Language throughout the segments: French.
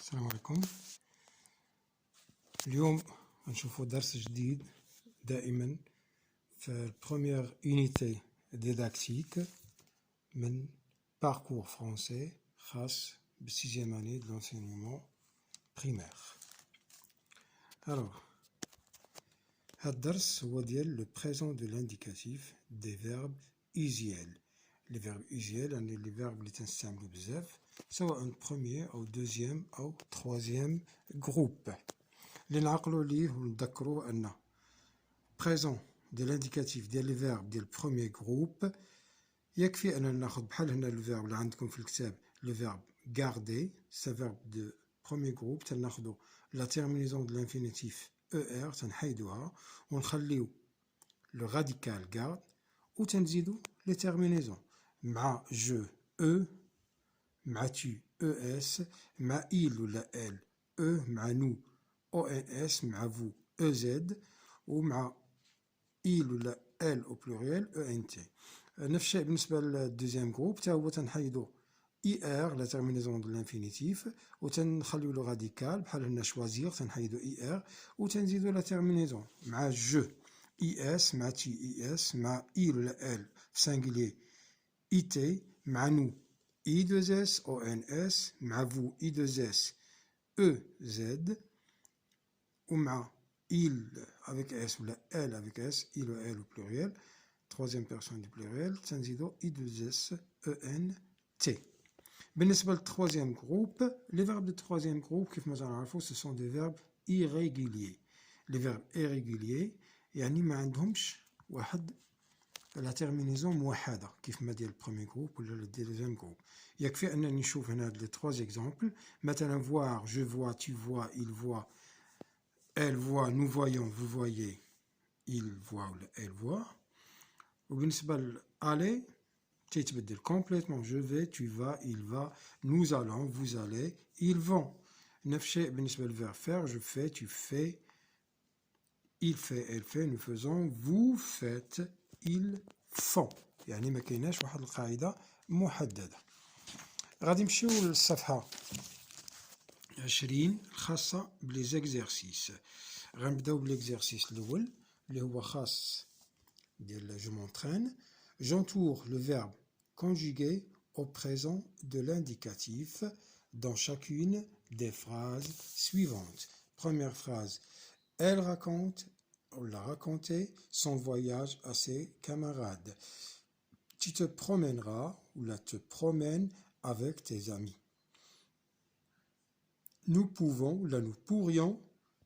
السلام عليكم. اليوم غنشوفو درس جديد دائما في البروميير unité didactique من parcours français خاص بالسيزيام année de l'enseignement primaire. Alors, هاد الدرس هو ديال le présent de l'indicatif des verbes usuels. Les verbes usuels يعني les verbes اللي تنستعملو بزاف سواء premier أو deuxième أو troisième groupe. اللي نعقلو ليه ونذكروه أن présent de l'indicatif ديال les verbes ديال premier groupe يكفي أننا ناخد بحال هنا le verbe اللي عندكم في الكتاب le verbe garder c'est un verbe de premier groupe تناخدو la terminaison de l'infinitif er تنحيدوها ونخليو le radical garde وتنزيدو les terminaisons مع je e مع tu es مع il ولا elle e مع nous ons مع vous ez ومع il ولا elle au pluriel ent. نفس الشيء بالنسبة للدوزيام جروب تا هو تنحيدو ir la terminaison de l'infinitif وتنخليو لو راديكال بحال هنا choisir تنحيدو ir وتنزيدو la terminaison مع je is مع ti is مع il ولا elle singulier it مع nous i2s ons مع vous i2s ez ومع il avec s ولا elle avec s il ou elle au pluriel troisième personne du pluriel تنزيدو i2s ent. بالنسبة للtroisième groupe les verbes de troisième groupe كيف ما تعرفوا ce sont des verbes irréguliers. les verbes irréguliers يعني ما عندهمش واحد la terminaison موحدة كيف ما ديال البروميير جروب ولا الدوزيام جروب. يكفي أنني نشوف هنا les trois exemples مثلا voir je vois tu vois il voit elle voit nous voyons vous voyez il voit ولا elle voit. وبالنسبة ل aller تيتبدل complètement je vais tu vas il va nous allons vous allez ils vont. نفس الشيء بالنسبة للverbe faire je fais tu fais il fait elle fait nous faisons vous faites ils font. يعني ما كايناش واحد القاعدة محددة. غادي نمشيو للصفحة 20 الخاصة بليزيكزارسيس. غنبداو بليكزارسيس الأول اللي هو خاص ديال je m'entraîne. J'entoure le verbe conjugué au présent de l'indicatif dans chacune des phrases suivantes. Première phrase, elle raconte ou l'a raconté son voyage à ses camarades. Tu te promèneras ou là te promènes avec tes amis. Nous pouvons, là nous pourrions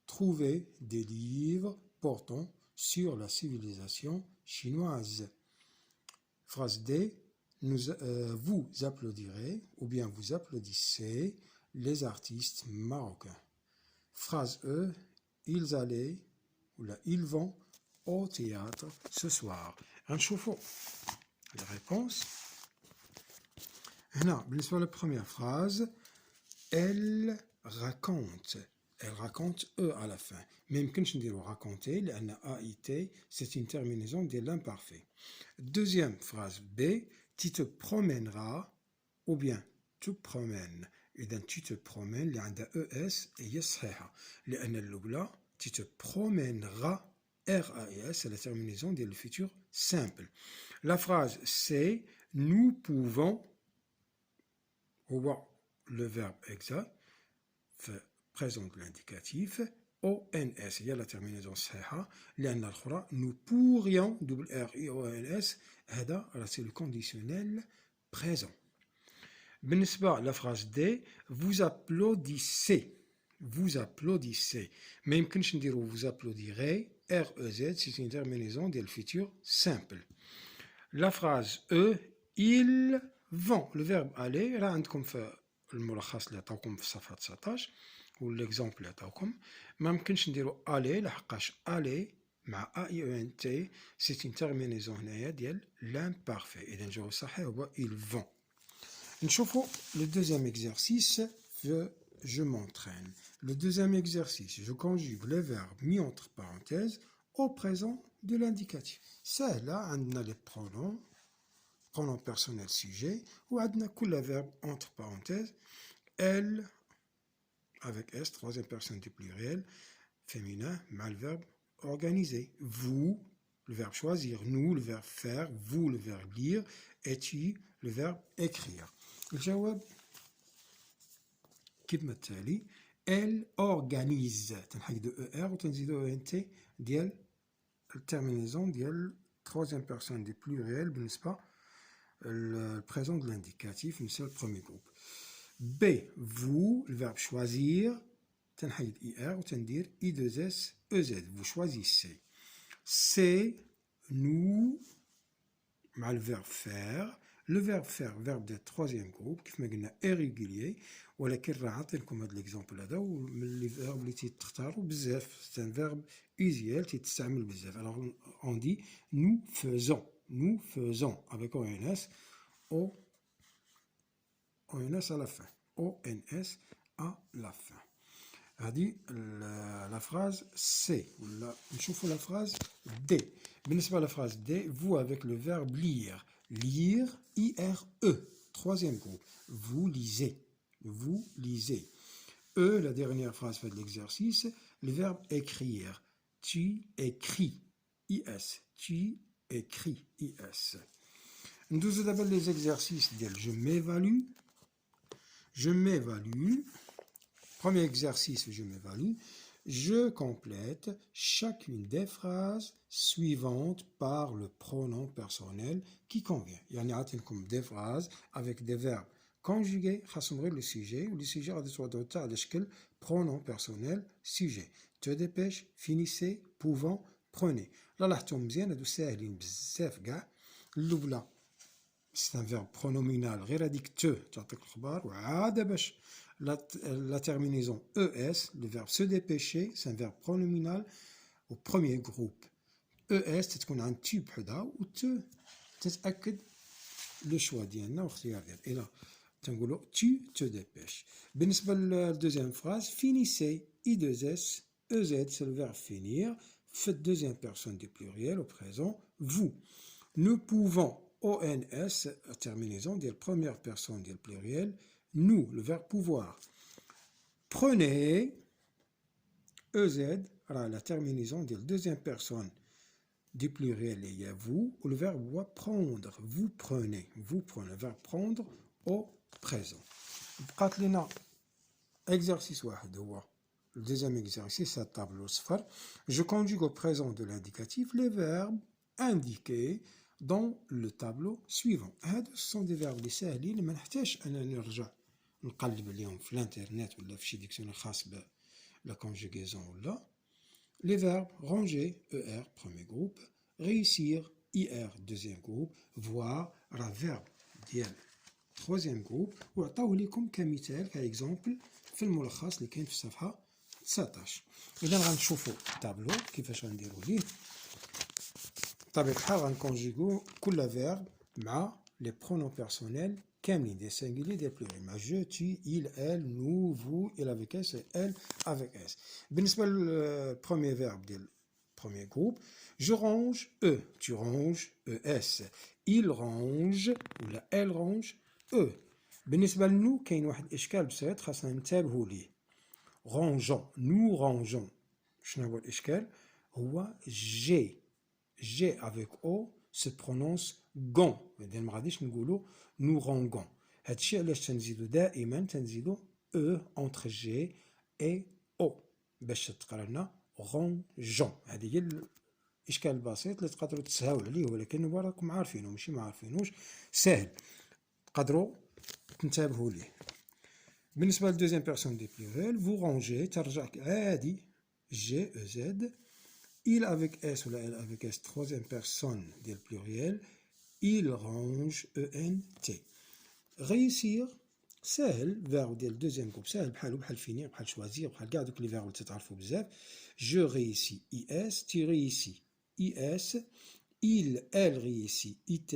trouver des livres portant sur la civilisation chinoise. Phrase D, vous applaudirez ou bien vous applaudissez les artistes marocains. Phrase E, ils allaient ou là ils vont au théâtre ce soir. نشوفوا les réponses. هنا بالنسبة للبروميير phrase elle raconte E à la fin. ما يمكنش نديرو raconter لأن AIT c'est une terminaison de l'imparfait. Deuxième phrase B, tu te promèneras ou bien tu promènes. إذا tu te promènes اللي عندها ES هي صحيحة لأن الأولى tu te promèneras RAS c'est la terminaison de le futur simple. La phrase C, nous pouvons هو le verbe exact présent de l'indicatif ONS هي la terminaison صحيحة لأن الأخرى nous pourrions ONS هذا c'est le conditionnel présent. بالنسبة la phrase D, vous applaudissez ما يمكنش نديرو vous applaudirez REZ c'est une terminaison de le futur simple. La phrase E, ils vont le verbe aller راه عندكم في الملخص اللي عطاوكم في صفحة 19 والاكزامبل اللي عطاوكم ما يمكنش نديرو aller لحقاش aller مع AIENT c'est une terminaison هنايا ديال l'imparfait. إذا الجواب الصحيح هو ils vont. نشوفوا le deuxième exercice je m'entraîne. Le deuxième exercice, je conjugue les verbes mis entre parenthèses au présent de l'indicatif. سهلة عندنا les pronoms personnel sujet وعندنا كل verbe entre parenthèses elle avec S, troisième personne du pluriel, féminin, mal verbe organiser. Vous, le verbe choisir. Nous, le verbe faire. Vous, le verbe lire. Et tu, le verbe écrire. الجواب كما التالي. Elle organise. تنحيد ER وتنزيدو ENT ديال الترمينيزون ديال troisième personne du pluriel بالنسبة le présent de l'indicatif, c'est le premier groupe. B, vous, le verbe choisir, تنحيد IR وتندير I2S EZ, vous choisissez. C, nous, مع le verbe faire. Le verbe faire, verbe de troisième groupe, كيف ما قلنا irrégulier, ولكن راه عطينكم هذا l'exemple هذا ومن les verbes اللي تختاروا بزاف, c'est un verbe usuel تستعمل بزاف. Alors on dit nous faisons avec ONS, ONS à la fin, ONS à la fin. هذه la phrase C. نشوفوا la phrase D. بالنسبة à la phrase D, vous avec le verbe lire. Lire, I-R-E, troisième groupe. Vous lisez. Vous lisez. E, la dernière phrase fait de l'exercice. Le verbe écrire. Tu écris. I-S. Tu écris. I-S. Nous avons les exercices. Je m'évalue. Je m'évalue. Premier exercice, je m'évalue. Je complète chacune des phrases suivantes par le pronom personnel qui convient. يعني عطينكم des phrases avec des verbes conjugués خاصهم غير le sujet و le sujet غادي توضعوا تاع على شكل pronom personnel sujet. Te dépêche, finissez, pouvant, prenez. لا لاحظتوا مزيان هادو ساهلين بزاف كاع. الاولى c'est un verbe pronominal غير هذيك te تعطيك الخبر وعاد باش la terminaison ES, le verbe se dépêcher, c'est un verbe pronominal au premier groupe. ES, c'est qu'on a un type بحدا و تتأكد le choix ديالنا واختيار ديالنا. Et là, تنقولوا tu te dépêches. بالنسبة للدeuxième phrase, finissez, I2S, EZ, c'est le verbe finir, fait deuxième personne du pluriel au présent, vous. Nous pouvons, ONS, terminaison de la première personne du pluriel, nous, le verbe pouvoir. Prenez, EZ, la terminaison de la deuxième personne du pluriel, il y a vous, ou le verbe prendre. Vous prenez, le verbe prendre au présent. Exercice واحد هو. Le deuxième exercice, c'est tableau صفر. Je conjugue au présent de l'indicatif les verbes indiqués dans le tableau suivant. Ce sont des verbes اللي ساهلين اللي ما نحتاجش أنا نرجع نقلب اليوم في الانترنت ولا في شي ديكسيونير خاص بلا conjugaison ولا. Les verbes ranger, ER, premier groupe, réussir, IR, deuxième groupe, voir, verbe, ديال troisième groupe, وعطاوه لكم كمثال كإكزامبل في الملخص اللي كاين في الصفحة 19. إذا غنشوفوا التابلو كيفاش غنديروا ليه. بطبيعة الحال غنكونجيغو كل فيرب مع لي برونون بيرسونيل كاملين دي سينغولي دي بلوري مع جو تي il elle nous vous il avec s et elle avec s. بالنسبة للبروميير فيرب ديال premier groupe, je range E, tu ranges ES, il range ولا elle range E. بالنسبة لنو كاين واحد الإشكال بسيط خاصنا ننتبهوا ليه. rangeons, nous rangeons. شنو هو الإشكال؟ هو G. G avec O se prononce gon. إذا ما غاديش نقولوا nous rangeons. هادشي علاش تنزيدو دائما تنزيدو E entre G et O باش تقرا لنا rangeons. هذه هي الإشكال البسيط اللي تقدروا تسهاو عليه ولكن راكم عارفينه ماشي ما عارفينوش ساهل تقدروا تنتبهوا ليه. بالنسبة للدوزيام بيرسون دي بلوريل vous rangez ترجع عادي G E Z. Il avec S ou elle avec S, troisième personne du pluriel, il range ENT. Réussir, سهل, verbe du deuxième groupe, سهل بحال بحال finir, بحال choisir, بحال كاع دوك لي verbes اللي تتعرفوا بزاف. Je réussis, IS, tu réussis, IS, il, elle réussit, IT,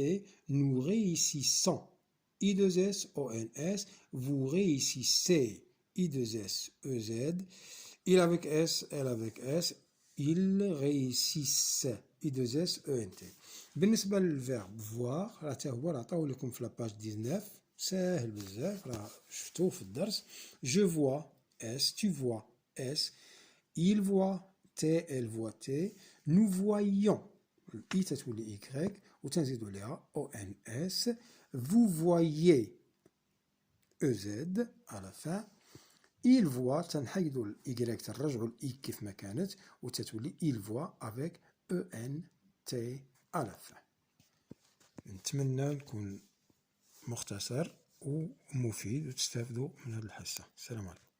nous réussissons, I2S, ONS, vous réussissez, I2S, EZ, il avec S, elle avec S, ils réussissent I2S ENT. بالنسبة للفيرب voir راه حتى هو راه عطاوه لكم في لاباج 19 ساهل بزاف راه شفتوه في الدرس. Je vois, S, tu vois, S, il voit, T, elle voit, T, nous voyons, I تتولي Y, وتنزيدوا لها ONS, vous voyez, EZ, à la fin, il voit, تنحيدوا ال Y تنرجعوا ال I كيف ما كانت, وتتولي il voit avec ENT à la fin. نتمنى نكون مختصر ومفيد وتستافدوا من هذه الحصة. السلام عليكم.